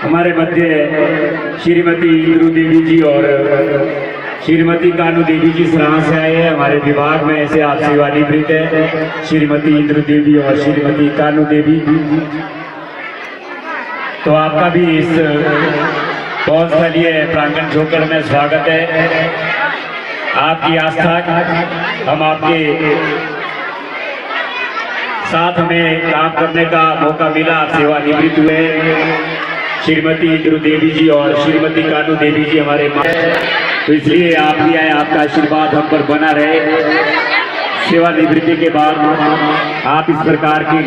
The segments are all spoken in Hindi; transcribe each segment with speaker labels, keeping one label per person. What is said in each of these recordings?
Speaker 1: हमारे मध्य श्रीमती इंद्रू देवी जी और श्रीमती कानू देवी जी सराहां से आए हैं। हमारे विभाग में ऐसे आप सेवानिवृत्त है श्रीमती इंद्रू देवी और श्रीमती कानू देवी। तो आपका भी इस बहुस्थलीय प्रांगण जोकर में स्वागत है। आपकी आस्था हम आपके साथ हमें काम करने का मौका मिला, आप सेवानिवृत्त हुए। श्रीमती इंद्रू देवी जी और श्रीमती कानू देवी जी हमारे माँ, तो इसलिए आप भी आए, आपका आशीर्वाद हम पर बना रहे। सेवानिवृत्ति के बाद आप इस प्रकार के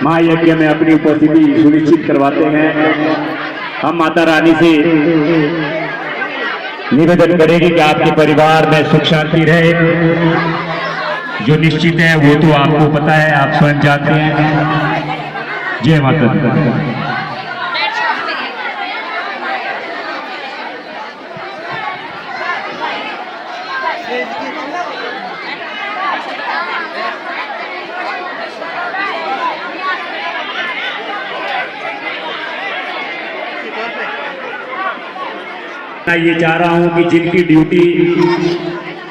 Speaker 1: महायज्ञ में अपनी उपस्थिति सुनिश्चित करवाते हैं। हम माता रानी से निवेदन करेंगे कि आपके परिवार में सुख शांति रहे। जो निश्चित है वो तो आपको पता है, आप स्वयं जानते हैं। जय माता दी। ये चाह रहा हूं कि जिनकी ड्यूटी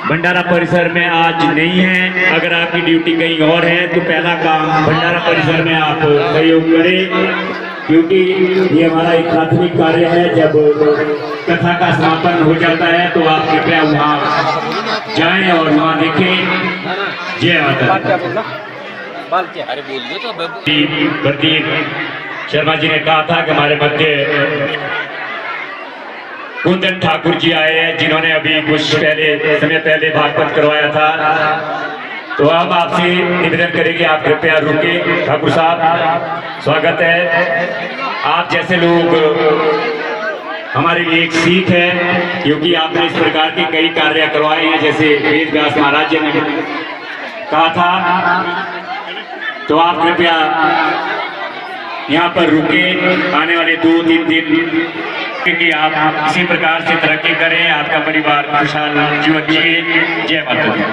Speaker 1: भंडारा परिसर में आज नहीं है, अगर आपकी ड्यूटी कहीं और है तो पहला काम भंडारा परिसर में आप सहयोग करें, क्योंकि ये हमारा एक प्राथमिक कार्य है। जब कथा का समापन हो जाता है तो आप कृपया वहाँ जाएं और वहाँ देखें। जय माता। प्रदीप शर्मा जी ने कहा था कि हमारे मध्य कुंदन ठाकुर जी आए हैं, जिन्होंने अभी कुछ समय पहले भागवत करवाया था। तो हम आपसे निवेदन करेंगे, आप कृपया रुके। ठाकुर साहब स्वागत है। आप जैसे लोग हमारे लिए एक सीख है, क्योंकि आपने इस प्रकार के कई कार्य करवाए हैं, जैसे वेद व्यास महाराज जी ने कहा था। तो आप कृपया यहाँ पर रुके। आने वाले 2-3 दिन कि आप इसी प्रकार से तरक्की करें, आपका परिवार खुशहाल जीवन जिए। जय माता दी।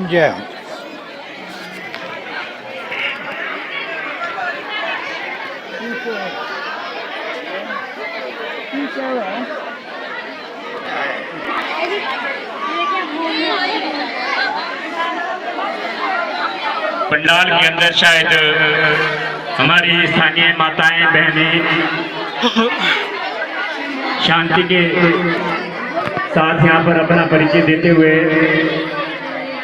Speaker 2: जय
Speaker 1: पंडाल के अंदर शायद हमारी स्थानीय माताएं बहनें शांति के साथ यहाँ पर अपना परिचय देते हुए,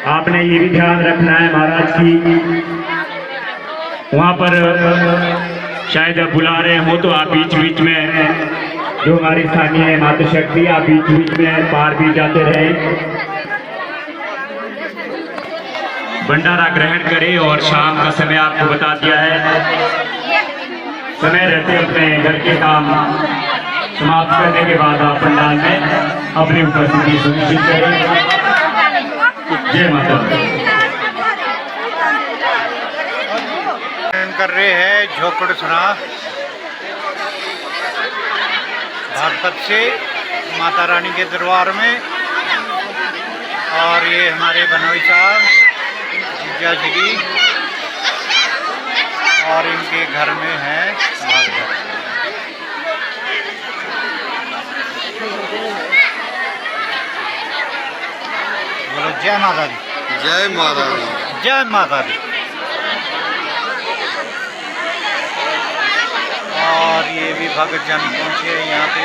Speaker 1: आपने ये भी ध्यान रखना है महाराज की वहाँ पर शायद बुला रहे हो तो आप बीच बीच में, जो हमारी स्थानीय माता शक्ति, आप बीच बीच में पार भी जाते रहे। भंडारा ग्रहण करें और शाम का समय आपको बता दिया है। समय रहते अपने घर के काम समाप्त करने के बाद आप पंडाल में अपनी उपस्थिति सुनिश्चित करें। जय माता दी।
Speaker 2: कर रहे हैं झोकड़ सुना भागवत से माता रानी के दरबार में, और ये हमारे बनोई साहब जीजा श्री और इनके घर में है भागवत। बोलो जय माता दी।
Speaker 3: जय माता दी।
Speaker 2: जय माता दी। और ये भी भगत जन पहुंचे हैं यहाँ पे।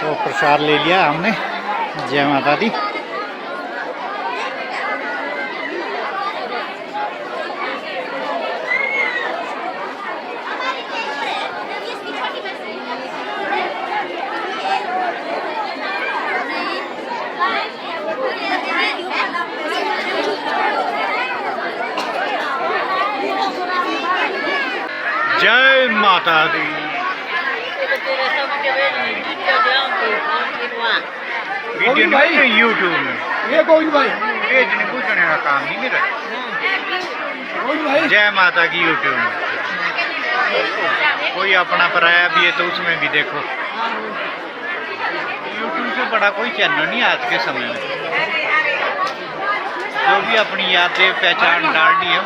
Speaker 2: तो प्रसाद ले लिया हमने। जय माता दी। जय माता दी। वीडियो नहीं यूट्यूब में
Speaker 3: ये गोविंद भाई
Speaker 2: भेजने पूछने का काम नहीं मेरा। जय माता की यूट्यूब में कोई अपना पराया भी है तो उसमें भी देखो। यूट्यूब से बड़ा कोई चैनल नहीं आज के समय में। जो भी अपनी यादें पहचान डालनी है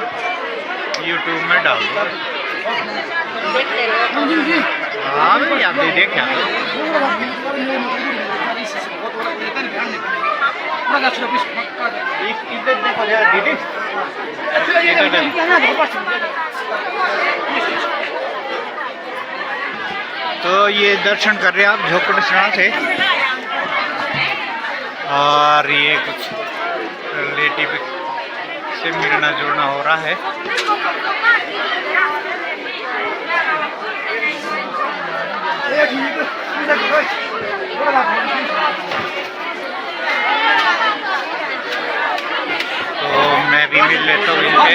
Speaker 2: यूट्यूब में डाल दो। हाँ मैं यादें देखा इधर देखो यार दीदी। तो ये दर्शन कर रहे हैं आप झोपड़ सरा से। और ये कुछ रिलेटिव से मिलना जुलना हो रहा है। तो मैं भी मिल लेता हूँ इनसे।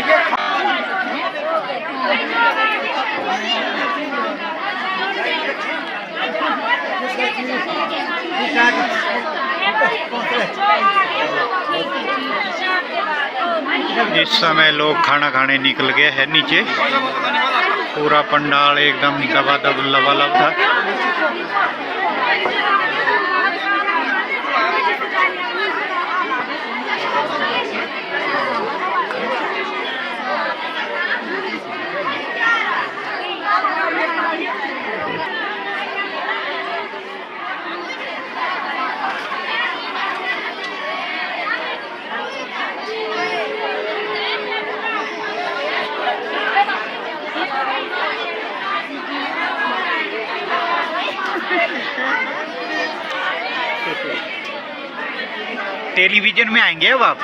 Speaker 2: इस समय लोग खाना खाने निकल गए हैं नीचे। पूरा पंडाल एकदम दबादब लबालब था। टेलीविजन में आएंगे अब आप।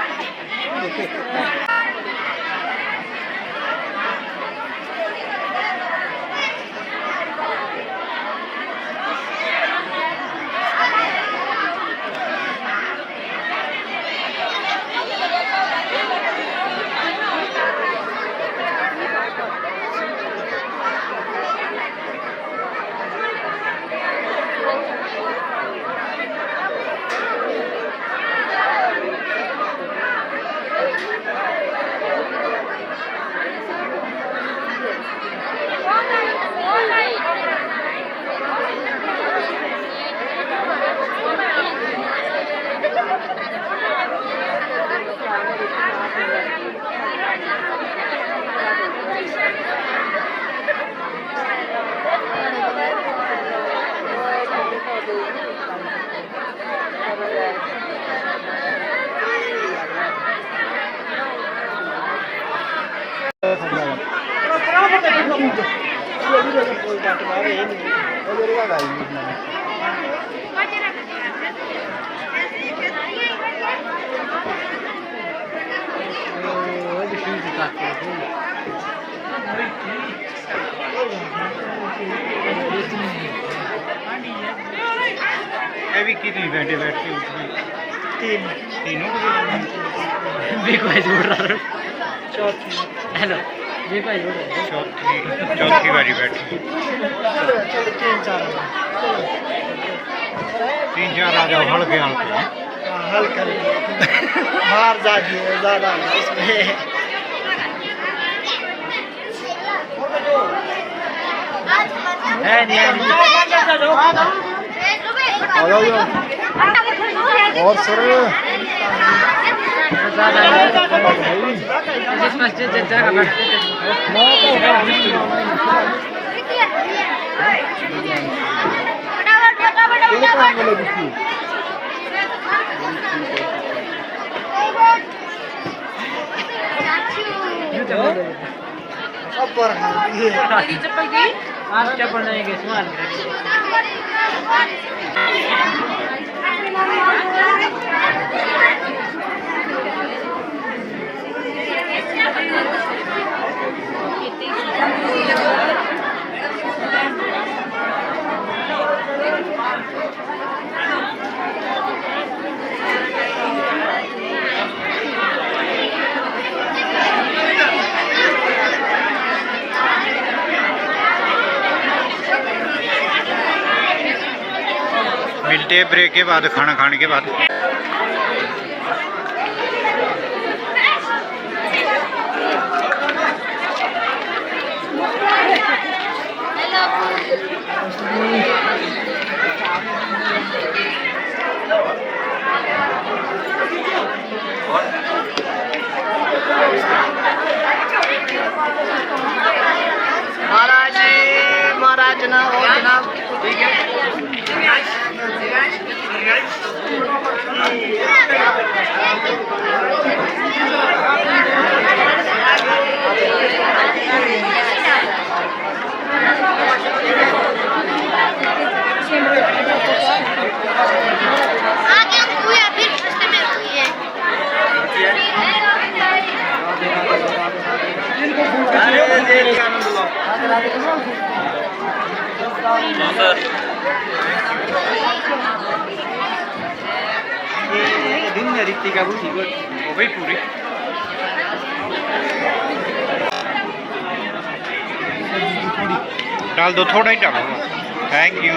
Speaker 2: अभी कितनी घंटे बैठती हूँ? तीनों
Speaker 3: हेलो
Speaker 2: चौथी बारी बैठी। 3-4 आ जाओ हल्के हल्के
Speaker 3: हल्का बाहर जाती है ज़्यादा इसमें। है नहीं और सर
Speaker 2: मिलते हैं ब्रेक के बाद, खाना खाने के बाद।
Speaker 3: महाराज जी, महाराज जनाब और जनाब ठीक है।
Speaker 4: आगे हम हुए फिर रास्ते में हुए
Speaker 3: दिन रीति का बुद्धि को हो गई पूरी।
Speaker 2: डाल दो, थोड़ा ही डालो। Thank you.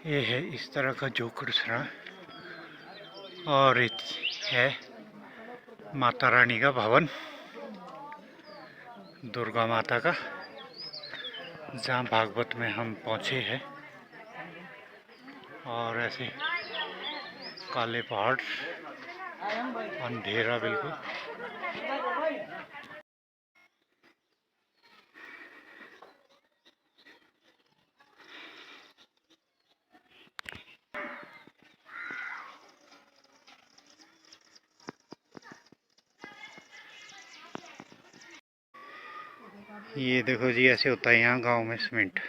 Speaker 2: ये है इस तरह का जोकड़सरा, और है माता रानी का भवन, दुर्गा माता का, जहाँ भागवत में हम पहुँचे हैं। और ऐसे काले पहाड़, अंधेरा बिल्कुल। ये देखो जी, ऐसे होता है यहाँ गांव में सीमेंट।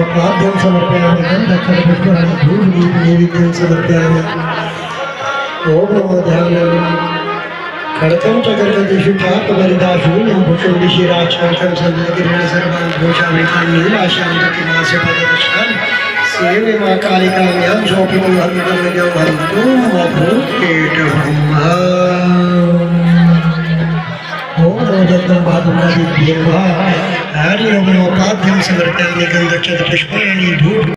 Speaker 5: प्रार्थ्यं समर्पयामि गन्धक्षरपुष्पाणि धूपदीपनैवेद्यं समर्पयामि। ओम नमो ध्यानं खड्गं च गर्गदिषु चापवरिदाशून्यं भुषं विशिराक्षान्तं सन्नगिरेण सर्वान् घोषामि नीलाशां दक्षिणास्य पददर्शनं सेवे मा कालिकाम्यां शोभितं हरितं हन्तु मधुकेटब्रह्मा। ओम नमो भागवतादिभ्यो नमः। हरि ओम नमो प्रार्थ्यं समर्पयामि गन्धक्षरपुष्पाणि धूप